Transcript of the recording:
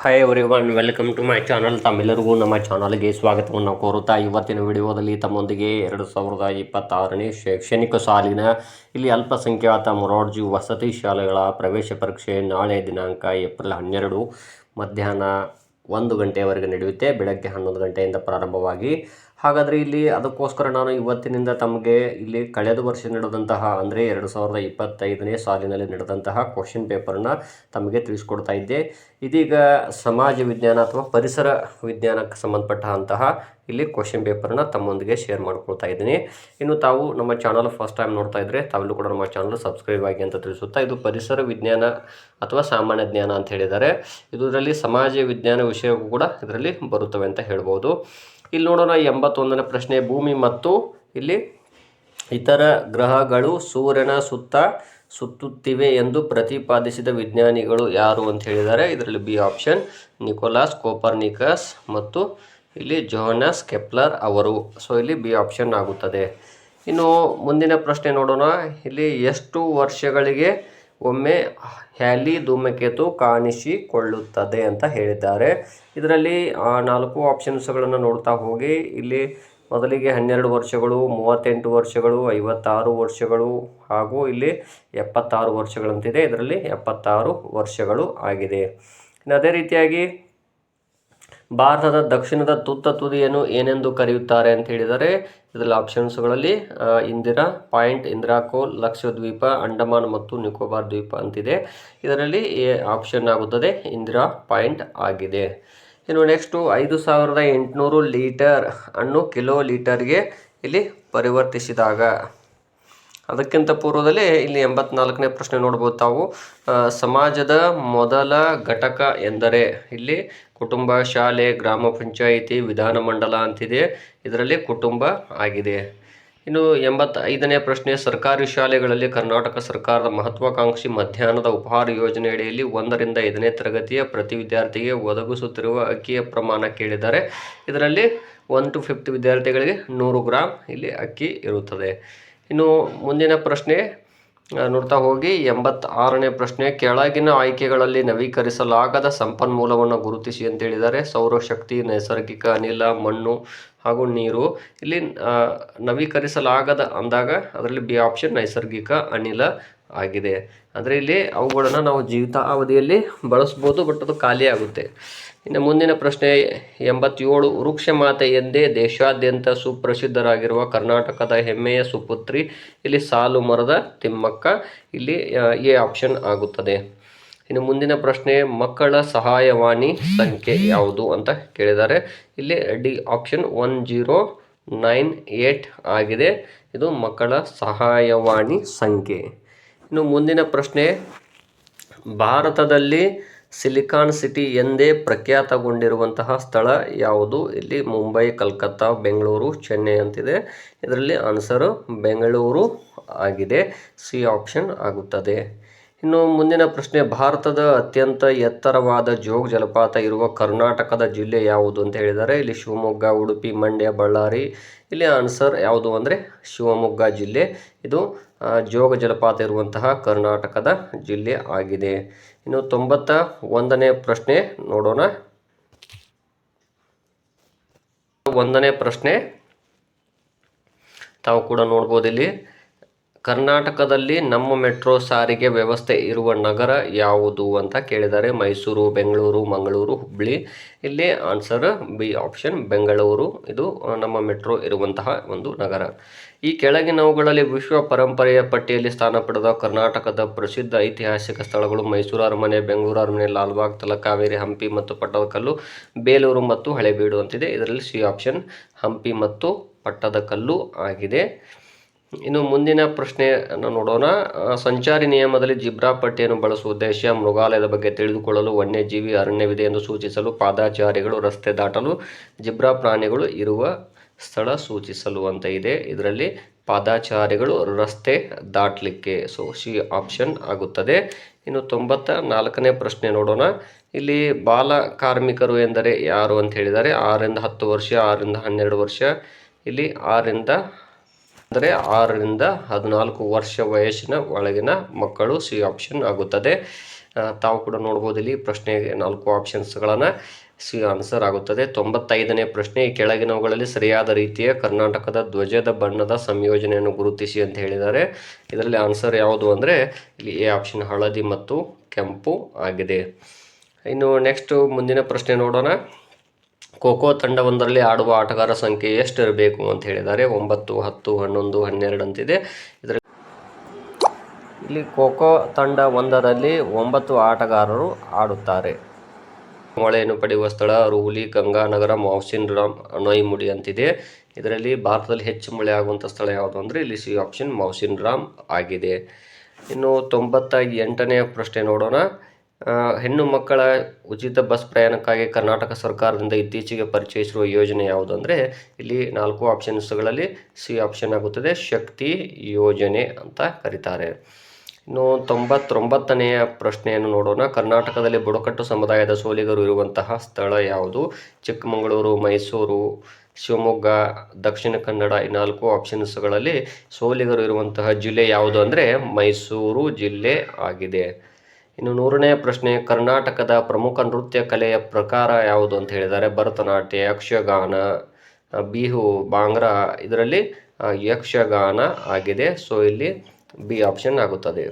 Hi everyone, welcome to my channel. ತಮ್ಮೆಲ್ಲರಿಗೂ ನಮ್ಮ ಚಾನಲ್ಗೆ ಸ್ವಾಗತವನ್ನು ಕೋರುತ್ತಾ ಇವತ್ತಿನ ವಿಡಿಯೋದಲ್ಲಿ ತಮ್ಮೊಂದಿಗೆ 2026ನೇ ಶೈಕ್ಷಣಿಕ ಸಾಲಿನ ಇಲ್ಲಿ ಅಲ್ಪಸಂಖ್ಯಾತ ಮೊರಾರ್ಜಿ ವಸತಿ ಶಾಲೆಗಳ ಪ್ರವೇಶ ಪರೀಕ್ಷೆ ನಾಳೆ ದಿನಾಂಕ ಏಪ್ರಿಲ್ 12 ಮಧ್ಯಾಹ್ನ 1 ಗಂಟೆಯವರೆಗೆ ನಡೆಯುತ್ತೆ. ಬೆಳಗ್ಗೆ 11 ಗಂಟೆಯಿಂದ ಪ್ರಾರಂಭವಾಗಿ. ಹಾಗಾದರೆ ಇಲ್ಲಿ ಅದಕ್ಕೋಸ್ಕರ ನಾನು ಇವತ್ತಿನಿಂದ ತಮಗೆ ಇಲ್ಲಿ ಕಳೆದ ವರ್ಷ ನಡೆದಂತಹ ಅಂದರೆ 2025ನೇ ಸಾಲಿನಲ್ಲಿ ನಡೆದಂತಹ ಕ್ವಶನ್ ಪೇಪರ್ನ ತಮಗೆ ತಿಳಿಸ್ಕೊಡ್ತಾ ಇದ್ದೆ. ಇದೀಗ ಸಮಾಜ ವಿಜ್ಞಾನ ಅಥವಾ ಪರಿಸರ ವಿಜ್ಞಾನಕ್ಕೆ ಸಂಬಂಧಪಟ್ಟಂತಹ ಇಲ್ಲಿ ಕ್ವಶನ್ ಪೇಪರ್ನ ತಮ್ಮೊಂದಿಗೆ ಶೇರ್ ಮಾಡ್ಕೊಳ್ತಾ ಇದ್ದೀನಿ. ಇನ್ನು ತಾವು ನಮ್ಮ ಚಾನಲ್ ಫಸ್ಟ್ ಟೈಮ್ ನೋಡ್ತಾ ಇದ್ದರೆ ತಾವೆಲ್ಲೂ ಕೂಡ ನಮ್ಮ ಚಾನಲ್ ಸಬ್ಸ್ಕ್ರೈಬ್ ಆಗಿ ಅಂತ ತಿಳಿಸುತ್ತಾ, ಇದು ಪರಿಸರ ವಿಜ್ಞಾನ ಅಥವಾ ಸಾಮಾನ್ಯ ಜ್ಞಾನ ಅಂತ ಹೇಳಿದ್ದಾರೆ. ಇದರಲ್ಲಿ ಸಮಾಜ ವಿಜ್ಞಾನ ವಿಷಯವೂ ಕೂಡ ಇದರಲ್ಲಿ ಬರುತ್ತವೆ ಅಂತ ಹೇಳ್ಬೋದು. ಇಲ್ಲಿ ನೋಡೋಣ 81ನೇ ಪ್ರಶ್ನೆ, ಭೂಮಿ ಮತ್ತು ಇಲ್ಲಿ ಇತರ ಗ್ರಹಗಳು ಸೂರ್ಯನ ಸುತ್ತ ಸುತ್ತುತ್ತಿವೆ ಎಂದು ಪ್ರತಿಪಾದಿಸಿದ ವಿಜ್ಞಾನಿಗಳು ಯಾರು ಅಂತ ಹೇಳಿದ್ದಾರೆ. ಇದರಲ್ಲಿ ಬಿ ಆಪ್ಷನ್ ನಿಕೋಲಾಸ್ ಕೋಪರ್ನಿಕಸ್ ಮತ್ತು ಇಲ್ಲಿ ಜೋಹಾನಸ್ ಕೆಪ್ಲರ್ ಅವರು. ಸೊ ಇಲ್ಲಿ ಬಿ ಆಪ್ಷನ್ ಆಗುತ್ತದೆ. ಇನ್ನು ಮುಂದಿನ ಪ್ರಶ್ನೆ ನೋಡೋಣ. ಇಲ್ಲಿ ಎಷ್ಟು ವರ್ಷಗಳಿಗೆ ಒಮ್ಮೆ ಹ್ಯಾಲಿ ಧೂಮಕೇತು ಕಾಣಿಸಿಕೊಳ್ಳುತ್ತದೆ ಅಂತ ಹೇಳಿದ್ದಾರೆ. ಇದರಲ್ಲಿ 4 ಆಪ್ಷನ್ಸ್ಗಳನ್ನು ನೋಡ್ತಾ ಹೋಗಿ. ಇಲ್ಲಿ ಮೊದಲಿಗೆ 12 ವರ್ಷಗಳು, 38 ವರ್ಷಗಳು, 56 ವರ್ಷಗಳು ಹಾಗೂ ಇಲ್ಲಿ 76 ವರ್ಷಗಳಂತಿದೆ. ಇದರಲ್ಲಿ 76 ವರ್ಷಗಳು ಆಗಿದೆ. ಇನ್ನು ಅದೇ ರೀತಿಯಾಗಿ ಭಾರತದ ದಕ್ಷಿಣದ ತುತ್ತ ತುದಿಯನ್ನು ಏನೆಂದು ಕರೆಯುತ್ತಾರೆ ಅಂತ ಹೇಳಿದರೆ, ಇದರಲ್ಲಿ ಆಪ್ಷನ್ಸ್ಗಳಲ್ಲಿ ಇಂದಿರಾ ಪಾಯಿಂಟ್, ಇಂದಿರಾ ಕೋಲ್, ಲಕ್ಷದ್ವೀಪ, ಅಂಡಮಾನ್ ಮತ್ತು ನಿಕೋಬಾರ್ ದ್ವೀಪ ಅಂತಿದೆ. ಇದರಲ್ಲಿ ಆಪ್ಷನ್ ಆಗುತ್ತದೆ ಇಂದಿರಾ ಪಾಯಿಂಟ್ ಆಗಿದೆ. ಇನ್ನು ನೆಕ್ಸ್ಟು 5800 ಲೀಟರ್ ಅನ್ನು ಕಿಲೋ ಲೀಟರ್ಗೆ ಇಲ್ಲಿ ಪರಿವರ್ತಿಸಿದಾಗ, ಅದಕ್ಕಿಂತ ಪೂರ್ವದಲ್ಲಿ ಇಲ್ಲಿ 84ನೇ ಪ್ರಶ್ನೆ ನೋಡ್ಬೋದು ತಾವು. ಸಮಾಜದ ಮೊದಲ ಘಟಕ ಎಂದರೆ ಇಲ್ಲಿ ಕುಟುಂಬ, ಶಾಲೆ, ಗ್ರಾಮ ಪಂಚಾಯಿತಿ, ವಿಧಾನಮಂಡಲ ಅಂತಿದೆ. ಇದರಲ್ಲಿ ಕುಟುಂಬ ಆಗಿದೆ. ಇನ್ನು 85ನೇ ಪ್ರಶ್ನೆ, ಸರ್ಕಾರಿ ಶಾಲೆಗಳಲ್ಲಿ ಕರ್ನಾಟಕ ಸರ್ಕಾರದ ಮಹತ್ವಾಕಾಂಕ್ಷಿ ಮಧ್ಯಾಹ್ನದ ಉಪಹಾರ ಯೋಜನೆ ಅಡಿಯಲ್ಲಿ 1 ರಿಂದ 5ನೇ ತರಗತಿಯ ಪ್ರತಿ ವಿದ್ಯಾರ್ಥಿಗೆ ಒದಗಿಸುತ್ತಿರುವ ಅಕ್ಕಿಯ ಪ್ರಮಾಣ ಕೇಳಿದ್ದಾರೆ. ಇದರಲ್ಲಿ 1 to 5 ವಿದ್ಯಾರ್ಥಿಗಳಿಗೆ 100 ಗ್ರಾಂ ಇಲ್ಲಿ ಅಕ್ಕಿ ಇರುತ್ತದೆ. ಇನ್ನು ಮುಂದಿನ ಪ್ರಶ್ನೆ ನೋಡ್ತಾ ಹೋಗಿ 86ನೇ ಪ್ರಶ್ನೆ, ಕೆಳಗಿನ ಆಯ್ಕೆಗಳಲ್ಲಿ ನವೀಕರಿಸಲಾಗದ ಸಂಪನ್ಮೂಲವನ್ನು ಗುರುತಿಸಿ ಅಂತ ಹೇಳಿದ್ದಾರೆ. ಸೌರಶಕ್ತಿ, ನೈಸರ್ಗಿಕ ಅನಿಲ, ಮಣ್ಣು ಹಾಗೂ ನೀರು. ಇಲ್ಲಿ ನವೀಕರಿಸಲಾಗದ ಅಂದಾಗ ಅದರಲ್ಲಿ ಬಿ ಆಪ್ಷನ್ ನೈಸರ್ಗಿಕ ಅನಿಲ ಆಗಿದೆ. ಅಂದರೆ ಇಲ್ಲಿ ಅವುಗಳನ್ನು ನಾವು ಜೀವಿತಾವಧಿಯಲ್ಲಿ ಬಳಸ್ಬೋದು, ಬಟ್ ಅದು ಖಾಲಿ ಆಗುತ್ತೆ. ಇನ್ನು ಮುಂದಿನ ಪ್ರಶ್ನೆ 87, ವೃಕ್ಷ ಮಾತೆ ಎಂದೇ ದೇಶಾದ್ಯಂತ ಸುಪ್ರಸಿದ್ಧರಾಗಿರುವ ಕರ್ನಾಟಕದ ಹೆಮ್ಮೆಯ ಸುಪುತ್ರಿ ಇಲ್ಲಿ ಸಾಲು ಮರದ ತಿಮ್ಮಕ್ಕ. ಇಲ್ಲಿ ಎ ಆಪ್ಷನ್ ಆಗುತ್ತದೆ. ಇನ್ನು ಮುಂದಿನ ಪ್ರಶ್ನೆ, ಮಕ್ಕಳ ಸಹಾಯವಾಣಿ ಸಂಖ್ಯೆ ಯಾವುದು ಅಂತ ಕೇಳಿದ್ದಾರೆ. ಇಲ್ಲಿ ಡಿ ಆಪ್ಷನ್ 1098 ಆಗಿದೆ. ಇದು ಮಕ್ಕಳ ಸಹಾಯವಾಣಿ ಸಂಖ್ಯೆ. ಇನ್ನು ಮುಂದಿನ ಪ್ರಶ್ನೆ, ಭಾರತದಲ್ಲಿ ಸಿಲಿಕಾನ್ ಸಿಟಿ ಎಂದೇ ಪ್ರಖ್ಯಾತಗೊಂಡಿರುವಂತಹ ಸ್ಥಳ ಯಾವುದು? ಇಲ್ಲಿ ಮುಂಬೈ, ಕಲ್ಕತ್ತಾ, ಬೆಂಗಳೂರು, ಚೆನ್ನೈ ಅಂತಿದೆ. ಇದರಲ್ಲಿ ಆನ್ಸರು ಬೆಂಗಳೂರು ಆಗಿದೆ. ಸಿ ಆಪ್ಷನ್ ಆಗುತ್ತದೆ. ಇನ್ನು ಮುಂದಿನ ಪ್ರಶ್ನೆ, ಭಾರತದ ಅತ್ಯಂತ ಎತ್ತರವಾದ ಜೋಗ್ ಜಲಪಾತ ಇರುವ ಕರ್ನಾಟಕದ ಜಿಲ್ಲೆ ಯಾವುದು ಅಂತ ಹೇಳಿದ್ದಾರೆ. ಇಲ್ಲಿ ಶಿವಮೊಗ್ಗ, ಉಡುಪಿ, ಮಂಡ್ಯ, ಬಳ್ಳಾರಿ. ಇಲ್ಲಿ ಆನ್ಸರ್ ಯಾವುದು ಅಂದರೆ ಶಿವಮೊಗ್ಗ ಜಿಲ್ಲೆ. ಇದು ಜೋಗ ಜಲಪಾತ ಇರುವಂತಹ ಕರ್ನಾಟಕದ ಜಿಲ್ಲೆ ಆಗಿದೆ. ಇನ್ನು 91ನೇ ಪ್ರಶ್ನೆ ನೋಡೋಣ. 1ನೇ ಪ್ರಶ್ನೆ ತಾವು ಕೂಡ ನೋಡ್ಬೋದು. ಇಲ್ಲಿ ಕರ್ನಾಟಕದಲ್ಲಿ ನಮ್ಮ ಮೆಟ್ರೋ ಸಾರಿಗೆ ವ್ಯವಸ್ಥೆ ಇರುವ ನಗರ ಯಾವುದು ಅಂತ ಕೇಳಿದ್ದಾರೆ. ಮೈಸೂರು, ಬೆಂಗಳೂರು, ಮಂಗಳೂರು, ಹುಬ್ಬಳ್ಳಿ. ಇಲ್ಲಿ ಆನ್ಸರ್ ಬಿ ಆಪ್ಷನ್ ಬೆಂಗಳೂರು. ಇದು ನಮ್ಮ ಮೆಟ್ರೋ ಇರುವಂತಹ ಒಂದು ನಗರ. ಈ ಕೆಳಗಿನವುಗಳಲ್ಲಿ ವಿಶ್ವ ಪರಂಪರೆಯ ಪಟ್ಟಿಯಲ್ಲಿ ಸ್ಥಾನ ಪಡೆದ ಕರ್ನಾಟಕದ ಪ್ರಸಿದ್ಧ ಐತಿಹಾಸಿಕ ಸ್ಥಳಗಳು ಮೈಸೂರು ಅರಮನೆ, ಬೆಂಗಳೂರು ಅರಮನೆ, ಲಾಲ್ಬಾಗ್, ತಲಕಾವೇರಿ, ಹಂಪಿ ಮತ್ತು ಪಟ್ಟದಕಲ್ಲು, ಬೇಲೂರು ಮತ್ತು ಹಳೆಬೀಡು ಅಂತಿದೆ. ಇದರಲ್ಲಿ ಸಿ ಆಪ್ಷನ್ ಹಂಪಿ ಮತ್ತು ಪಟ್ಟದಕಲ್ಲು ಆಗಿದೆ. ಇನ್ನು ಮುಂದಿನ ಪ್ರಶ್ನೆಯನ್ನು ನೋಡೋಣ. ಸಂಚಾರಿ ನಿಯಮದಲ್ಲಿ ಜಿಬ್ರಾ ಪಟ್ಟಿಯನ್ನು ಬಳಸುವ ಉದ್ದೇಶ ಮೃಗಾಲಯದ ಬಗ್ಗೆ ತಿಳಿದುಕೊಳ್ಳಲು, ವನ್ಯಜೀವಿ ಅರಣ್ಯವಿದೆ ಎಂದು ಸೂಚಿಸಲು, ಪಾದಾಚಾರಿಗಳು ರಸ್ತೆ ದಾಟಲು, ಜಿಬ್ರಾ ಪ್ರಾಣಿಗಳು ಇರುವ ಸ್ಥಳ ಸೂಚಿಸಲು ಅಂತ ಇದೆ. ಇದರಲ್ಲಿ ಪಾದಾಚಾರಿಗಳು ರಸ್ತೆ ದಾಟಲಿಕ್ಕೆ. ಸೊ ಸಿ ಆಪ್ಷನ್ ಆಗುತ್ತದೆ. ಇನ್ನು 94ನೇ ಪ್ರಶ್ನೆ ನೋಡೋಣ. ಇಲ್ಲಿ ಬಾಲ ಕಾರ್ಮಿಕರು ಎಂದರೆ ಯಾರು ಅಂತ ಹೇಳಿದ್ದಾರೆ. 6 ರಿಂದ 10 ವರ್ಷ, 6 ರಿಂದ 12 ವರ್ಷ. ಇಲ್ಲಿ 6 ರಿಂದ 14 ವರ್ಷ ವಯಸ್ಸಿನ ಒಳಗಿನ ಮಕ್ಕಳು. ಸಿ ಆಪ್ಷನ್ ಆಗುತ್ತದೆ. ತಾವು ಕೂಡ ನೋಡ್ಬೋದು ಇಲ್ಲಿ ಪ್ರಶ್ನೆ 4 ಆಪ್ಷನ್ಸ್ಗಳನ್ನು ಸಿ ಆನ್ಸರ್ ಆಗುತ್ತದೆ. 95ನೇ ಪ್ರಶ್ನೆ, ಈ ಕೆಳಗಿನವುಗಳಲ್ಲಿ ಸರಿಯಾದ ರೀತಿಯ ಕರ್ನಾಟಕದ ಧ್ವಜದ ಬಣ್ಣದ ಸಂಯೋಜನೆಯನ್ನು ಗುರುತಿಸಿ ಅಂತ ಹೇಳಿದ್ದಾರೆ. ಇದರಲ್ಲಿ ಆನ್ಸರ್ ಯಾವುದು ಅಂದರೆ ಇಲ್ಲಿ ಎ ಆಪ್ಷನ್ ಹಳದಿ ಮತ್ತು ಕೆಂಪು ಆಗಿದೆ. ಇನ್ನು ನೆಕ್ಸ್ಟ್ ಮುಂದಿನ ಪ್ರಶ್ನೆ ನೋಡೋಣ. ಖೋಖೋ ತಂಡವೊಂದರಲ್ಲಿ ಆಡುವ ಆಟಗಾರ ಸಂಖ್ಯೆ ಎಷ್ಟು ಇರಬೇಕು ಅಂತ ಹೇಳಿದ್ದಾರೆ. 9, 10, 11, 12 ಅಂತಿದೆ. ಇಲ್ಲಿ ಖೋಖೋ ತಂಡ ಒಂದರಲ್ಲಿ 9 ಆಟಗಾರರು ಆಡುತ್ತಾರೆ. ಮಳೆಯನ್ನು ಪಡೆಯುವ ಸ್ಥಳ ರೂಹುಲಿ, ಗಂಗಾನಗರ, ಮೌಸಿನ್ ರಾಮ್, ಅನೋಯಿಮುಡಿ ಅಂತಿದೆ. ಇದರಲ್ಲಿ ಭಾರತದಲ್ಲಿ ಹೆಚ್ಚು ಮಳೆ ಆಗುವಂಥ ಸ್ಥಳ ಯಾವುದು ಅಂದರೆ ಇಲ್ಲಿ ಸಿ ಆಪ್ಷನ್ ಮೌಸಿನ್ ರಾಮ್ ಆಗಿದೆ. ಇನ್ನು 98ನೇ ಪ್ರಶ್ನೆ ನೋಡೋಣ. ಹೆಣ್ಣು ಮಕ್ಕಳ ಉಚಿತ ಬಸ್ ಪ್ರಯಾಣಕ್ಕಾಗಿ ಕರ್ನಾಟಕ ಸರ್ಕಾರದಿಂದ ಇತ್ತೀಚೆಗೆ ಪರಿಚಯಿಸಿರುವ ಯೋಜನೆ ಯಾವುದು ಅಂದರೆ ಇಲ್ಲಿ 4 ಆಪ್ಷನ್ಸ್ಗಳಲ್ಲಿ ಸಿ ಆಪ್ಷನ್ ಆಗುತ್ತದೆ, ಶಕ್ತಿ ಯೋಜನೆ ಅಂತ ಕರೀತಾರೆ. ಇನ್ನು 99ನೆಯ ಪ್ರಶ್ನೆಯನ್ನು ನೋಡೋಣ. ಕರ್ನಾಟಕದಲ್ಲಿ ಬುಡಕಟ್ಟು ಸಮುದಾಯದ ಸೋಲಿಗರು ಇರುವಂತಹ ಸ್ಥಳ ಯಾವುದು? ಚಿಕ್ಕಮಗಳೂರು, ಮೈಸೂರು, ಶಿವಮೊಗ್ಗ, ದಕ್ಷಿಣ ಕನ್ನಡ. ಈ 4 ಆಪ್ಷನ್ಸ್ಗಳಲ್ಲಿ ಸೋಲಿಗರು ಇರುವಂತಹ ಜಿಲ್ಲೆ ಯಾವುದು ಅಂದರೆ ಮೈಸೂರು ಜಿಲ್ಲೆ ಆಗಿದೆ. ಇನ್ನು 100ನೇ ಪ್ರಶ್ನೆ, ಕರ್ನಾಟಕದ ಪ್ರಮುಖ ನೃತ್ಯ ಕಲೆಯ ಪ್ರಕಾರ ಯಾವುದು ಅಂತ ಹೇಳಿದ್ದಾರೆ. ಭರತನಾಟ್ಯ, ಯಕ್ಷಗಾನ, ಬಿಹು, ಬಾಂಗ್ರಾ. ಇದರಲ್ಲಿ ಯಕ್ಷಗಾನ ಆಗಿದೆ. ಸೊ ಇಲ್ಲಿ ಬಿ ಆಪ್ಷನ್ ಆಗುತ್ತದೆ.